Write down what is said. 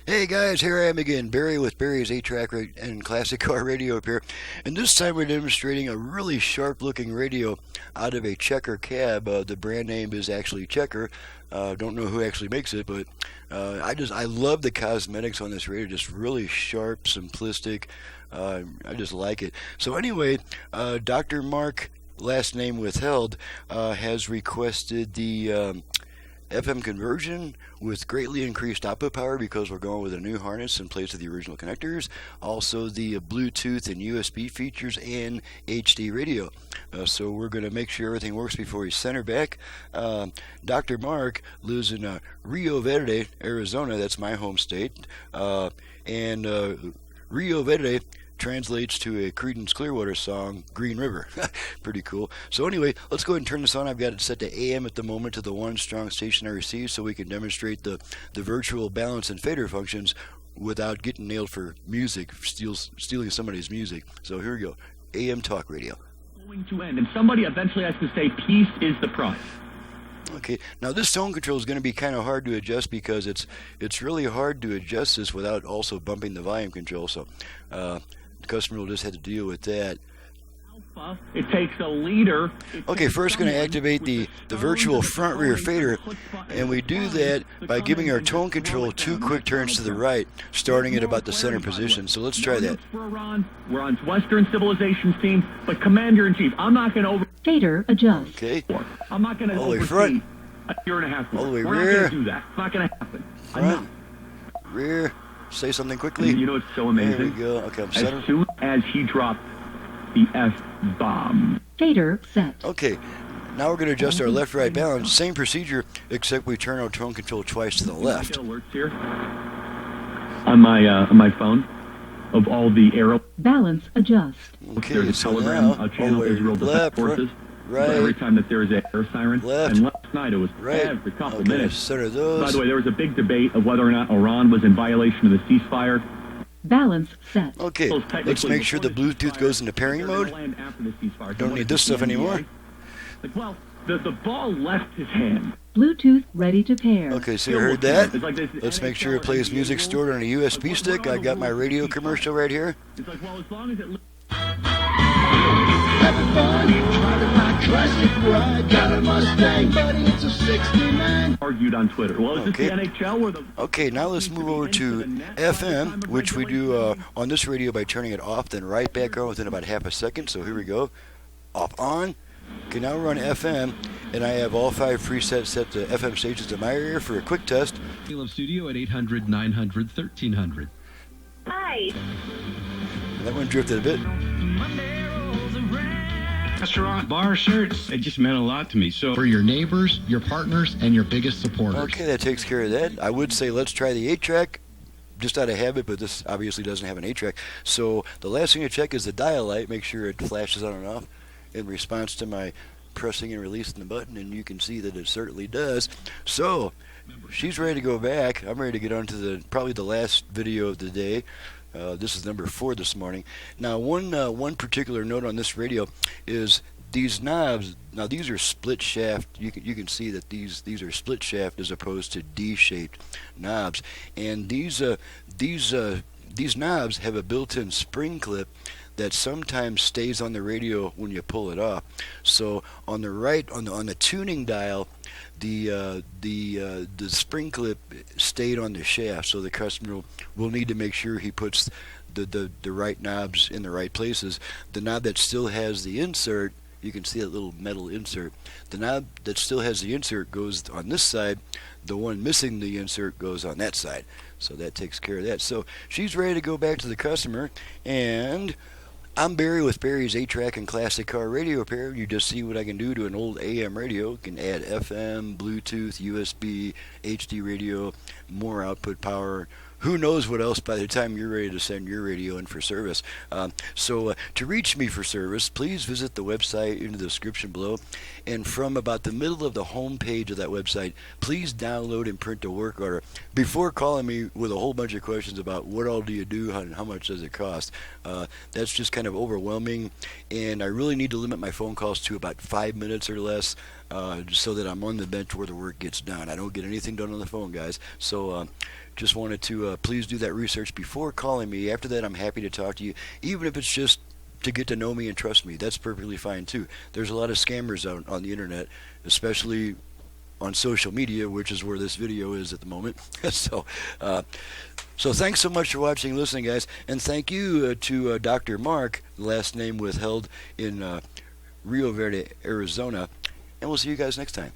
Hey guys, here I am again, Barry with Barry's 8-track and classic car radio up here. And this time we're demonstrating a really sharp-looking radio out of a Checker cab. The brand name is actually Checker. Don't know who actually makes it, but I love the cosmetics on this radio. Just really sharp, simplistic. I just like it. So anyway, Dr. Mark, last name withheld, has requested the FM conversion with greatly increased output power because we're going with a new harness in place of the original connectors. Also the Bluetooth and USB features and HD radio. So we're going to make sure everything works before we send her back. Dr. Mark lives in Rio Verde, Arizona. That's my home state. And Rio Verde translates to a Creedence Clearwater song, Green River. Pretty cool. So anyway, let's go ahead and turn this on. I've got it set to AM at the moment to the one strong station I receive so we can demonstrate the virtual balance and fader functions without getting nailed for music, stealing somebody's music. So here we go. AM talk radio. Going to end, and somebody eventually has to say, peace is the price. Okay, now this tone control is going to be kind of hard to adjust because it's really hard to adjust this without also bumping the volume control. So the customer will just have to deal with that. It takes a leader. Okay, first going to activate the virtual front rear fader, and we do that by giving our tone control 2 quick turns to the right, starting at about the center position. So let's try that. We're on Western Civilization's team, but Commander-in-Chief, I'm not going to over... Fader adjust. Okay. I'm not going to all the way oversee front, a year and a half. all the way We're rear, not going to do that. It's not going to happen. front, rear. Say something quickly. And you know it's so amazing? There we go. Okay, I'm center. As soon as he dropped the F-bomb. Fader set. Okay, now we're going to adjust our left-right balance. Same procedure, except we turn our tone control twice to the left. Get alerts here on my phone of all the arrow. Balance adjust. Okay, There's a so Telegram now, channel, Israel Defense left, Forces. right, Every time that there is an air siren. left, and last night it was right. every couple Okay, minutes. center By those. the way, there was a big debate of whether or not Iran was in violation of the ceasefire. Balance set. Okay, let's make sure the Bluetooth goes into pairing mode. Don't need this stuff anymore. Like, well, the ball left his hand. Bluetooth ready to pair. Okay, so you heard that. It's like this Let's make sure it NHL plays NBA music rule. stored on a USB stick. I got my radio commercial right here. It's like, well, as long as it... Having fun, driving my classic ride. Got a Mustang, buddy, it's a 69. argued on Twitter. Well, is Okay. this the NHL where the... Okay, now let's move over to FM, which we do on this radio by turning it off, then right back on within about half a second. So here we go. Off, on. Okay, now we're on FM, and I have all 5 presets set to FM stations in my area for a quick test. Caleb Studio at 800-900-1300. Hi. That one drifted a bit. Restaurant, bar shirts. It just meant a lot to me. So for your neighbors, your partners, and your biggest supporters. Okay, that takes care of that. I would say let's try the 8-track, just out of habit, but this obviously doesn't have an 8-track. So the last thing to check is the dial light. Make sure it flashes on and off in response to my pressing and releasing the button, and you can see that it certainly does. So she's ready to go back. I'm ready to get on to probably the last video of the day. This is number 4 this morning. Now, one particular note on this radio is these knobs. Now, these are split shaft. You can see that these are split shaft as opposed to D-shaped knobs. And these knobs have a built-in spring clip that sometimes stays on the radio when you pull it off. So on the right, on the tuning dial, the spring clip stayed on the shaft. So the customer will need to make sure he puts the right knobs in the right places. The knob that still has the insert, you can see that little metal insert. The knob that still has the insert goes on this side. The one missing the insert goes on that side. So that takes care of that. So she's ready to go back to the customer, and I'm Barry with Barry's 8-track and classic car radio repair. You just see what I can do to an old AM radio. You can add FM, Bluetooth, USB, HD radio, more output power. Who knows what else by the time you're ready to send your radio in for service. So to reach me for service, please visit the website in the description below. And from about the middle of the home page of that website, please download and print a work order before calling me with a whole bunch of questions about what all do you do and how much does it cost. That's just kind of overwhelming, and I really need to limit my phone calls to about 5 minutes or less, so that I'm on the bench where the work gets done. I don't get anything done on the phone, guys. So just wanted to please do that research before calling me. After that, I'm happy to talk to you, even if it's just to get to know me and trust me. That's perfectly fine too. There's a lot of scammers out on the internet, especially on social media, which is where this video is at the moment. So thanks so much for watching and listening, guys, and thank you to Dr. Mark, last name withheld, in Rio Verde, Arizona, and we'll see you guys next time.